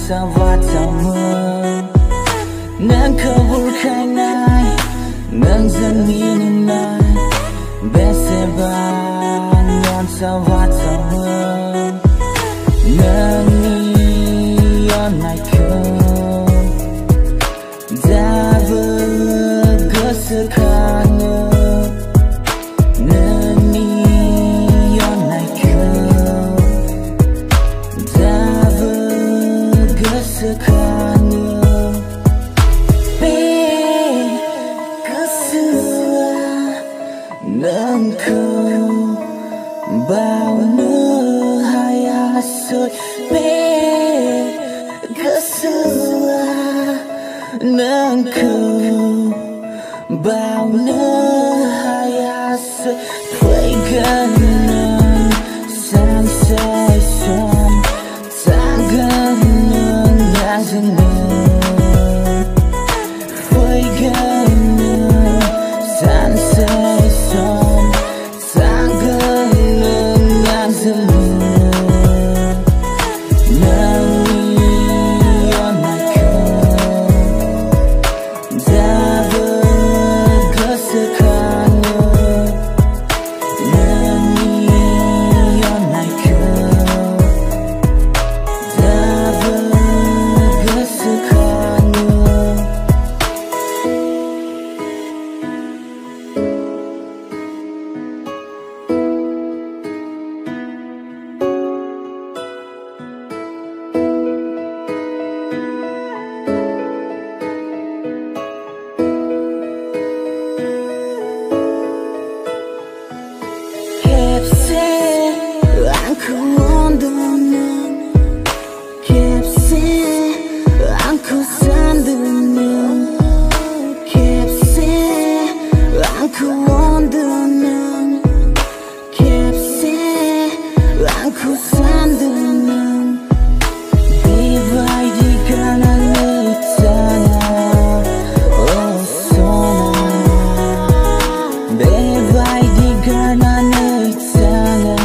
sawatamang nang kabulkanay nang zaninay beseban yon sawatamang nang onnaikwo dabw gwsw kangw.BY hayasut gwsw kangw.BY hayasut ganang sensation tangan nwngni ganang sensation tangan nwngni aku ondonang kepse aku sandunang kepse aku ondonang kepse aku sandunang divide kana nitana oh sona divide kana nitana